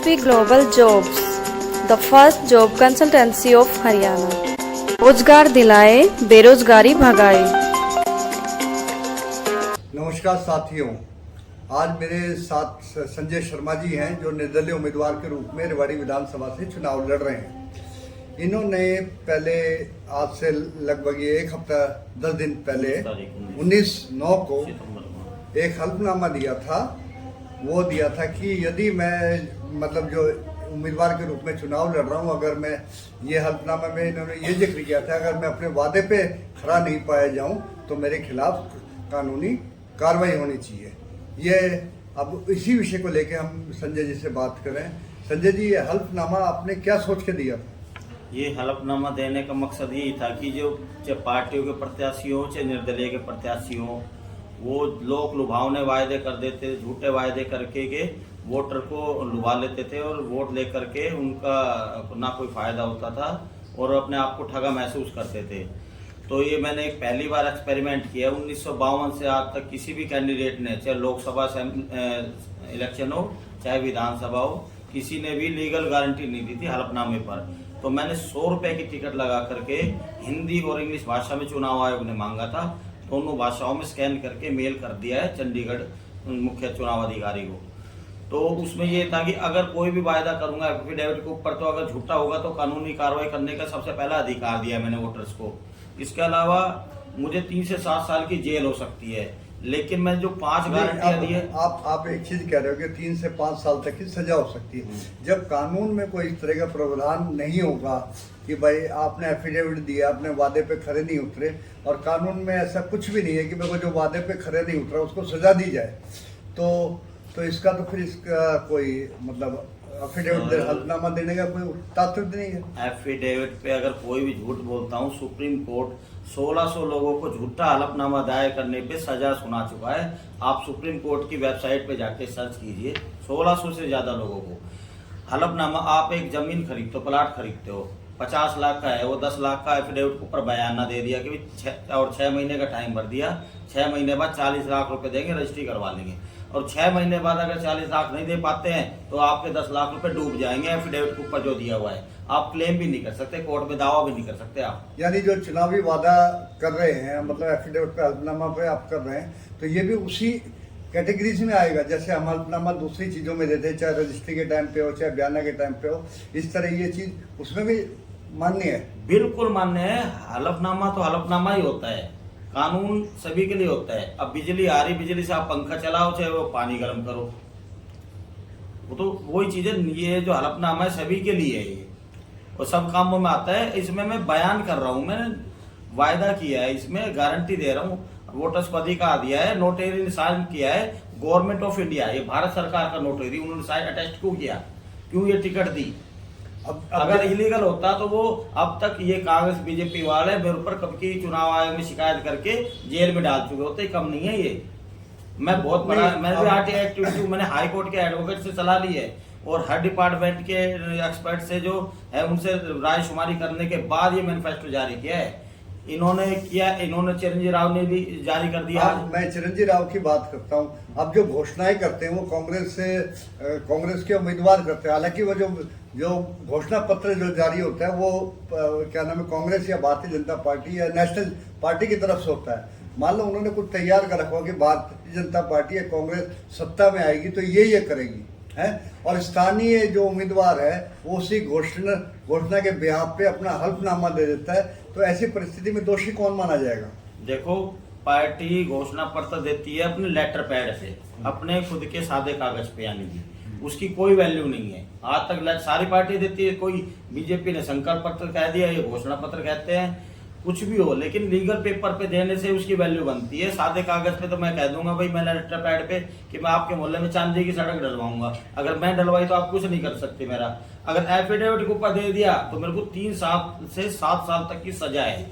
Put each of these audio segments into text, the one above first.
SSP Global Jobs, the first job consultancy of Haryana. रोजगार दिलाए, बेरोजगारी भगाए। नमस्कार साथियों, आज मेरे साथ संजय शर्मा जी हैं जो निर्दलीय उम्मीदवार के रूप में रेवाड़ी विधानसभा से चुनाव लड़ रहे हैं। इन्होंने पहले आज से लगभग एक हफ्ता 10 दिन पहले 19/9 को एक हल्फनामा दिया था। वो दिया था कि यदि मैं जो उम्मीदवार के रूप में चुनाव लड़ रहा हूँ, अगर मैं ये हल्फनामा में इन्होंने ये जिक्र किया था, अगर मैं अपने वादे पे खरा नहीं पाया जाऊँ तो मेरे खिलाफ कानूनी कार्रवाई होनी चाहिए। ये अब इसी विषय को लेकर हम संजय जी से बात करें। संजय जी, ये हल्फनामा आपने क्या सोच के दिया था? ये हल्फनामा देने का मकसद यही था कि जो चाहे पार्टियों के प्रत्याशी हो चाहे निर्दलीय के प्रत्याशी हो, वो लोग लुभावने वायदे कर देते, झूठे वायदे करके के वोटर को लुभा लेते थे और वोट लेकर के उनका ना कोई फायदा होता था और अपने आप को ठगा महसूस करते थे। तो ये मैंने एक पहली बार एक्सपेरिमेंट किया। 1952 से आज तक किसी भी कैंडिडेट ने, चाहे लोकसभा इलेक्शन हो चाहे विधानसभा हो, किसी ने भी लीगल गारंटी नहीं दी थी हल्फनामे पर। तो मैंने 100 रुपए की टिकट लगा करके हिंदी और इंग्लिश भाषा में चुनाव आयोग ने मांगा था, दोनों भाषाओं में स्कैन करके मेल कर दिया है चंडीगढ़ मुख्य चुनाव अधिकारी को। तो उसमें ये था कि अगर कोई भी वायदा करूंगा एफिडेविट के ऊपर, तो अगर झूठा होगा तो कानूनी कार्रवाई करने का सबसे पहला अधिकार दिया मैंने वोटर्स को। इसके अलावा मुझे 3 से 7 साल की जेल हो सकती है, लेकिन मैं जो 5 गारंटियां दी है। आप एक चीज कह रहे हो कि 3 से 5 साल तक की सजा हो सकती है। जब कानून में कोई इस तरह का प्रावधान नहीं होगा कि भाई आपने एफिडेविट दिया, अपने वादे पे खरे नहीं उतरे, और कानून में ऐसा कुछ भी नहीं है कि मेरे को जो वादे पे खरे नहीं उतरा उसको सजा दी जाए, तो इसका तो फिर इसका कोई एफिडेविट हल्फनामा देने का कोई तात्पर्य नहीं है। एफिडेविट पे अगर कोई भी झूठ बोलता हूँ, सुप्रीम कोर्ट 1600 लोगों को झूठा हल्फनामा दायर करने पे सजा सुना चुका है। आप सुप्रीम कोर्ट की वेबसाइट पे जाके सर्च कीजिए, 1600 से ज्यादा लोगों को हल्फनामा। आप एक जमीन खरीदते हो, प्लाट खरीदते हो, 50 लाख का है, वो 10 लाख का एफिडेविट के ऊपर बयाना दे दिया कि 6 महीने का टाइम भर दिया, 6 महीने बाद 40 लाख रुपए देंगे, रजिस्ट्री करवा लेंगे। और 6 महीने बाद अगर 40 लाख नहीं दे पाते हैं तो आपके 10 लाख रुपए डूब जाएंगे एफिडेविट के ऊपर जो दिया हुआ है। आप क्लेम भी नहीं कर सकते, कोर्ट में दावा भी नहीं कर सकते आप। यानी जो चुनावी वादा कर रहे हैं, एफिडेविट पे हल्फनामा पे आप कर रहे हैं, तो ये भी उसी कैटेगरीज में आएगा जैसे हम हल्फनामा दूसरी चीजों में देते हैं, चाहे रजिस्ट्री के टाइम पे हो चाहे बयाना के टाइम पे हो। इस तरह ये चीज उसमें भी मान्य है? बिल्कुल मान्य है। हल्फनामा तो हल्फनामा ही होता है, कानून सभी के लिए होता है। अब बिजली आ रही, बिजली से आप पंखा चलाओ चाहे वो पानी गर्म करो, वो तो वही चीजें। ये जो हल्फनामा है सभी के लिए है, ये और सब कामों में आता है। इसमें मैं बयान कर रहा हूँ, मैंने वायदा किया है, इसमें गारंटी दे रहा हूँ, वोटर्स को अधिकार दिया है, नोटरी ने साइन किया है, गवर्नमेंट ऑफ इंडिया, ये भारत सरकार का नोटरी, उन्होंने साइन अटेस्ट क्यों किया, क्यों ये टिकट दी। अब अगर इलीगल होता तो वो अब तक ये कांग्रेस बीजेपी वाले मेरे ऊपर कब की चुनाव आयोग में शिकायत करके जेल में डाल चुके होते। कम नहीं है ये। मैं बहुत बड़ा, मैंने भी आरटीआई एक्टिविटी मैंने हाई कोर्ट के एडवोकेट से सलाह ली है और हर डिपार्टमेंट के एक्सपर्ट से जो है उनसे राय शुमारी करने के बाद ये मैनिफेस्टो जारी किया है। इन्होंने चिरंजीव राव ने भी जारी कर दिया। मैं चिरंजीव राव की बात करता हूँ। अब जो घोषणाएं करते हैं वो कांग्रेस के उम्मीदवार करते हैं। हालांकि वो जो घोषणा पत्र जो जारी होता है वो क्या नाम है, कांग्रेस या भारतीय जनता पार्टी या नेशनल पार्टी की तरफ से होता है। मान लो उन्होंने कुछ तैयार कर रखा हो कि भारतीय जनता पार्टी या कांग्रेस सत्ता में आएगी तो ये करेगी है, और स्थानीय जो उम्मीदवार है वो उसी घोषणा के बिहाफ पे अपना हल्फनामा दे देता है, तो ऐसी परिस्थिति में दोषी कौन माना जाएगा? देखो, पार्टी घोषणा पत्र देती है अपने लेटर पैड से, अपने खुद के सादे कागज पे, यानी कि उसकी कोई वैल्यू नहीं है। आज तक सारी पार्टी देती है, कोई बीजेपी ने संकल्प पत्र कह दिया, ये घोषणा पत्र कहते हैं, कुछ भी हो, लेकिन लीगल पेपर पे देने से उसकी वैल्यू बनती है। सादे कागज पे तो मैं कह दूंगा भाई मैं लेटर पैड पे कि मैं आपके मोहल्ले में चांदी की सड़क डलवाऊंगा, अगर मैं डलवाई तो आप कुछ नहीं कर सकते मेरा। अगर एफिडेविट के ऊपर दे दिया तो मेरे को 3 साल से 7 साल तक की सजा है,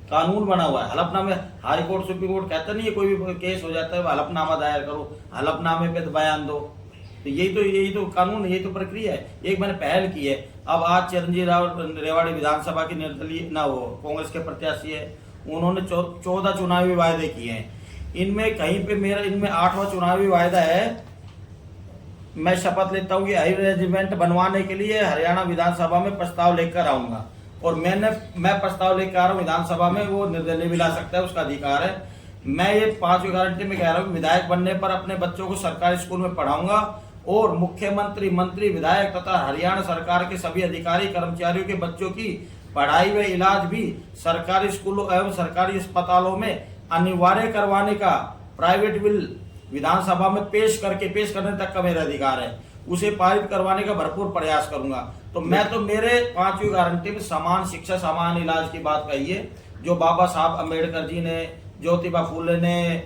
कानून बना हुआ है। हलफनामे हाई कोर्ट सुप्रीम कोर्ट कहता नहीं है कोई भी केस हो जाता है हलफनामा दायर करो, हलफनामे पे तो बयान दो, तो यही तो कानून, यही तो प्रक्रिया है। एक मैंने पहल की है। अब आज चिरंजीव राव रेवाड़ी विधानसभा की निर्दलीय ना वो कांग्रेस के प्रत्याशी है, उन्होंने 14 चुनावी वायदे किए हैं। इनमें कहीं पे मेरा इनमें 8वां चुनावी वायदा है मैं शपथ लेता हूँ कि हाई रेजिमेंट बनवाने के लिए हरियाणा विधानसभा में प्रस्ताव लेकर आऊंगा। और मैं प्रस्ताव लेकर आ रहा हूँ विधानसभा में, वो निर्दलीय भी ला सकता है, उसका अधिकार है। मैं ये 5वीं गारंटी में कह रहा हूँ, विधायक बनने पर अपने बच्चों को सरकारी स्कूल में पढ़ाऊंगा और मुख्यमंत्री, मंत्री, विधायक तथा हरियाणा सरकार के सभी अधिकारी कर्मचारियों के बच्चों की पढ़ाई व इलाज भी सरकारी स्कूलों एवं सरकारी अस्पतालों में अनिवार्य करवाने का प्राइवेट बिल विधानसभा में पेश करने तक का मेरा अधिकार है। उसे पारित करवाने का भरपूर प्रयास करूंगा। तो मैं तो मेरे 5वीं गारंटी में समान शिक्षा समान इलाज की बात कही है, जो बाबा साहब अम्बेडकर जी ने, ज्योतिबा फूले ने,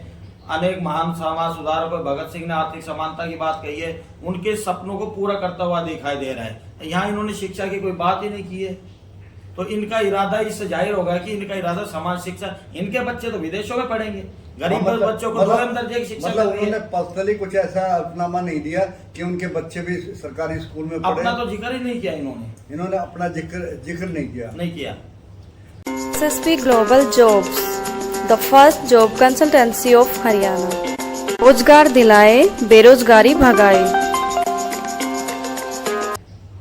अनेक महान समाज सुधारकों भगत सिंह ने आर्थिक समानता की बात कही है, उनके सपनों को पूरा करता हुआ दिखाई दे रहा है। यहाँ इन्होंने शिक्षा की कोई बात ही नहीं की है। तो इनका इरादा इससे जाहिर होगा कि इनका इरादा समान शिक्षा, इनके बच्चे तो विदेशों में पढ़ेंगे, गरीब बच्चों को दोयम दर्जे की शिक्षा। मतलब उन्होंने पर्सनली कुछ ऐसा अलफनामा नहीं दिया कि उनके बच्चे भी सरकारी स्कूल में पढ़े। अपना तो जिक्र ही नहीं किया इन्होंने अपना जिक्र नहीं किया। SSP Global Jobs, the first job consultancy of Haryana. रोजगार दिलाए, बेरोजगारी भगाए।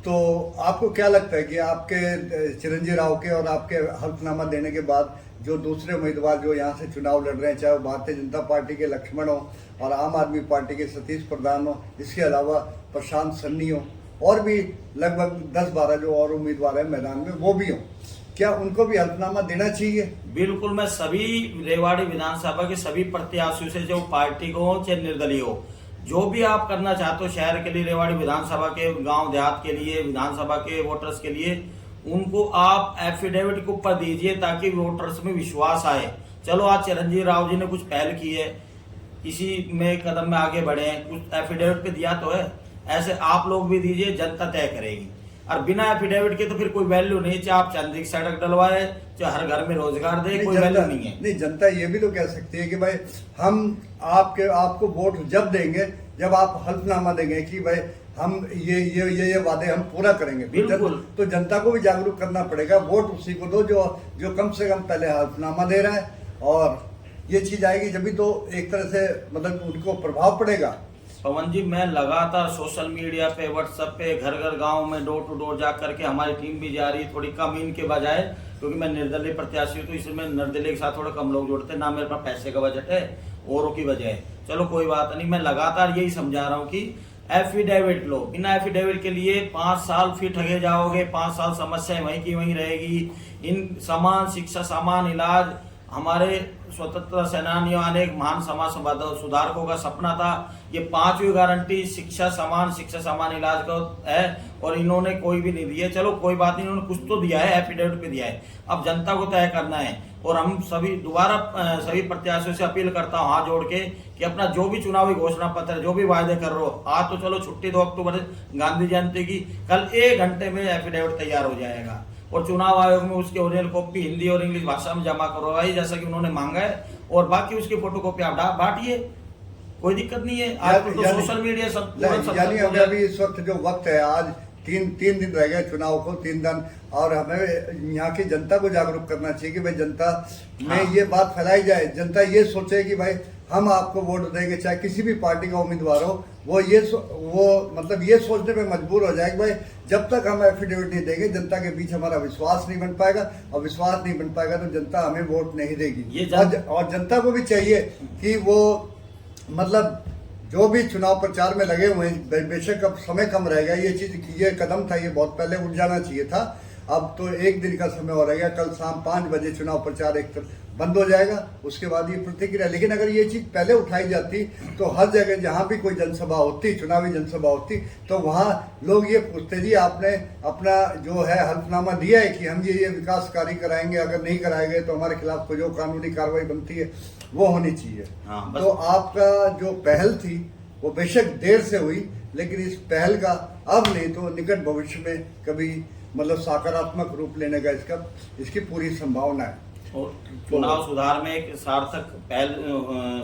तो आपको क्या लगता है कि आपके चिरंजीव राव के और आपके हल्फनामा देने के बाद जो दूसरे उम्मीदवार जो यहाँ से चुनाव लड़ रहे हैं, चाहे वो भारतीय जनता पार्टी के लक्ष्मण हो और आम आदमी पार्टी के सतीश प्रधान हो, इसके अलावा प्रशांत सन्नी हो, और भी लगभग 10-12 जो और उम्मीदवार हैं मैदान में, वो भी हो, क्या उनको भी हल्फनामा देना चाहिए? बिल्कुल, मैं सभी रेवाड़ी विधानसभा के सभी प्रत्याशियों से, जो पार्टी को हो चाहे निर्दलीय हो, जो भी आप करना चाहते हो शहर के लिए, रेवाड़ी विधानसभा के, गांव देहात के लिए, विधानसभा के वोटर्स के लिए, उनको आप एफिडेविट के ऊपर दीजिए ताकि वोटर्स में विश्वास आए। चलो आज चिरंजीव राव जी ने कुछ पहल की है, इसी में कदम में आगे बढ़े हैं, कुछ एफिडेविट पे दिया तो है, ऐसे आप लोग भी दीजिए, जनता तय करेगी। और बिना एफिडेविट के तो फिर कोई वैल्यू नहीं, चाहे आप चंदी की सड़क डलवाए, चाहे हर घर में रोजगार दे, कोई वैल्यू नहीं है। नहीं, जनता ये भी तो कह सकती है कि भाई हम आपको वोट जब देंगे जब आप हल्फनामा देंगे कि भाई हम ये वादे हम पूरा करेंगे। बिल्कुल। तो जनता को भी जागरूक करना पड़ेगा, वोट उसी को दो जो कम से कम पहले हल्फनामा दे रहा है, और ये चीज आएगी जब भी तो एक तरह से मतलब उनको प्रभाव पड़ेगा। पवन जी, मैं लगातार सोशल मीडिया पे, व्हाट्सएप पे, घर घर गांव में डोर टू डोर जा करके, हमारी टीम भी जा रही है, थोड़ी कम इनके बजाय, क्योंकि मैं निर्दलीय प्रत्याशी हूँ तो इसमें निर्दलीय के साथ थोड़ा कम लोग जुड़ते, ना मेरे पास पैसे का बजट है औरों की वजह है। चलो कोई बात नहीं, मैं लगातार यही समझा रहा हूँ कि एफिडेविट लो। बिना एफिडेविट के लिए 5 साल फिर ठगे जाओगे, 5 साल समस्याएं वहीं की वहीं रहेगी। इन समान शिक्षा समान इलाज हमारे स्वतंत्रता सेनानियों, अनेक महान समाज सुधारकों का सपना था। ये 5वीं गारंटी शिक्षा समान इलाज का है, और इन्होंने कोई भी नहीं दिया। चलो कोई बात नहीं, इन्होंने कुछ तो दिया है, एफिडेविट पे दिया है, अब जनता को तय करना है। और हम सभी प्रत्याशियों से अपील करता हूँ हाथ जोड़ के कि अपना जो भी चुनावी घोषणा पत्र, जो भी वायदे कर रहे हो, आज तो चलो छुट्टी 2 अक्टूबर गांधी जयंती की, कल 1 घंटे में एफिडेविट तैयार हो जाएगा, और चुनाव आयोग में उसकी ओरिजिनल कॉपी हिंदी और इंग्लिश भाषा में जमा करवाई जैसा कि उन्होंने मांगा है, और बाकी उसकी फोटोकॉपी आप बांटिए, कोई दिक्कत नहीं है। आज तो सोशल मीडिया सब यानी अभी इस वक्त जो वक्त है, आज 3 दिन रह गए चुनाव को, 3 दिन, और हमें यहाँ की जनता को जागरूक करना चाहिए कि भाई जनता में ये बात फैलाई जाए, जनता ये सोचे कि भाई हम आपको वोट देंगे, चाहे किसी भी पार्टी का उम्मीदवार हो, वो मतलब ये सोचने पे मजबूर हो जाए कि भाई जब तक हम एफिडेविट नहीं देंगे जनता के बीच हमारा विश्वास नहीं बन पाएगा, और विश्वास नहीं बन पाएगा तो जनता हमें वोट नहीं देगी। और जनता को भी चाहिए कि वो मतलब जो भी चुनाव प्रचार में लगे हुए हैं, बेशक अब समय कम रहेगा, ये कदम था, ये बहुत पहले उठ जाना चाहिए था। अब तो 1 दिन का समय हो रहेगा, कल शाम 5 बजे चुनाव प्रचार एक बंद हो जाएगा, उसके बाद ये प्रतिक्रिया। लेकिन अगर ये चीज पहले उठाई जाती तो हर जगह जहाँ भी कोई जनसभा होती, चुनावी जनसभा होती, तो वहाँ लोग ये पूछते जी आपने अपना जो है हल्फनामा दिया है कि हम ये विकास कार्य कराएंगे, अगर नहीं कराए गए तो हमारे खिलाफ कोई जो कानूनी कार्रवाई बनती है वो होनी चाहिए। तो आपका जो पहल थी वो बेशक देर से हुई, लेकिन इस पहल का अब नहीं तो निकट भविष्य में कभी मतलब सकारात्मक रूप लेने का इसकी पूरी संभावना है, और चुनाव सुधार में एक सार्थक पहल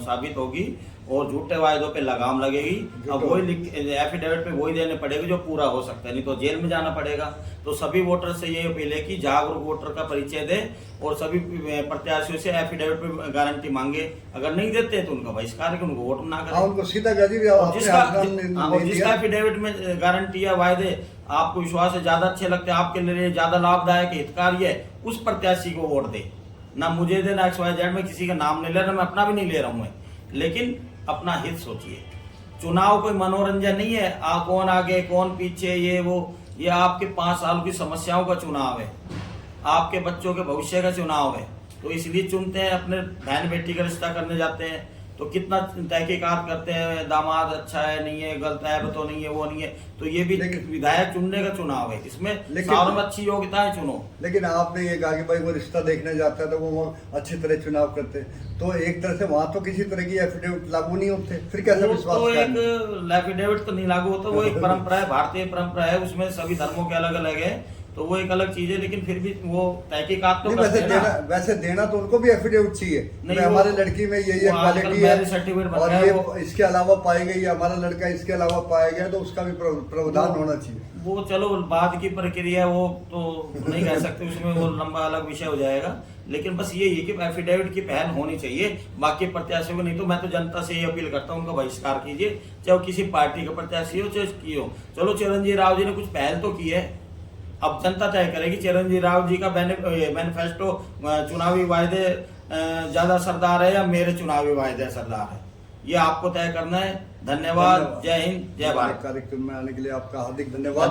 साबित होगी। और झूठे वायदों पे लगाम लगेगी। अब वही एफिडेविट पे वही देने पड़ेगा जो पूरा हो सकता है, नहीं तो जेल में जाना पड़ेगा। तो सभी वोटर से ये अपील है कि जागरूक वोटर का परिचय दे और सभी प्रत्याशियों से एफिडेविट पे गारंटी मांगे। अगर नहीं देते तो उनका बहिष्कार करके उनको वोट ना करें। उनको सीधा जिसका एफिडेविट में गारंटी या वायदे आपको विश्वास है, ज्यादा अच्छे लगते हैं, आपके लिए ज्यादा लाभदायक हितकारी है, उस प्रत्याशी को वोट दे। ना मुझे दे, ना XYZ में किसी का नाम नहीं ले रहा, मैं अपना भी नहीं ले रहा हूँ, लेकिन अपना हित सोचिए। चुनाव कोई मनोरंजन नहीं है, कौन आगे कौन पीछे ये वो, ये आपके 5 साल की समस्याओं का चुनाव है, आपके बच्चों के भविष्य का चुनाव है। तो इसलिए चुनते हैं, अपने बहन बेटी का रिश्ता करने जाते हैं तो कितना तहकीकात करते हैं, दामाद अच्छा है नहीं है, गलत है तो नहीं है, वो नहीं है। तो ये भी विधायक चुनने का चुनाव है, इसमें सारों में अच्छी योग्यताएं चुनो। लेकिन आपने ये कहा कि भाई वो रिश्ता देखने जाता है तो वो अच्छी तरह चुनाव करते हैं, तो एक तरह से वहां तो किसी तरह की एफिडेविट लागू नहीं होते, फिर कैसे विश्वास? तो एक एफिडेविट तो नहीं लागू होता, वो एक परंपरा है, भारतीय परंपरा है, उसमें सभी धर्मों के अलग अलग है, तो वो एक अलग चीज है। लेकिन फिर भी वो तहकीकात तो करते हैं ना। वैसे देना तो उनको भी एफिडेविट चाहिए, हमारे लड़की में ये क्वालिटी है और ये इसके अलावा पाई गई, हमारा लड़का इसके अलावा पाया गया, तो उसका भी प्रावधान होना चाहिए। वो चलो बाद की प्रक्रिया, वो तो नहीं कह सकते, उसमें वो लंबा अलग विषय हो जाएगा। लेकिन बस ये है कि एफिडेविट की पहल होनी चाहिए, बाकी प्रत्याशियों को नहीं। तो मैं तो जनता से ये अपील करता हूँ, उनका बहिष्कार कीजिए, चाहे किसी पार्टी का प्रत्याशी हो चाहे की हो। चलो चिरंजीवी राव जी ने कुछ पहल तो की है, अब जनता तय करेगी चिरंजीवी राव जी का मैनिफेस्टो चुनावी वायदे ज्यादा असरदार है या मेरे चुनावी वायदे असरदार है, ये आपको तय करना है। धन्यवाद। जय हिंद, जय भारत। कार्यक्रम में आने के लिए आपका हार्दिक धन्यवाद।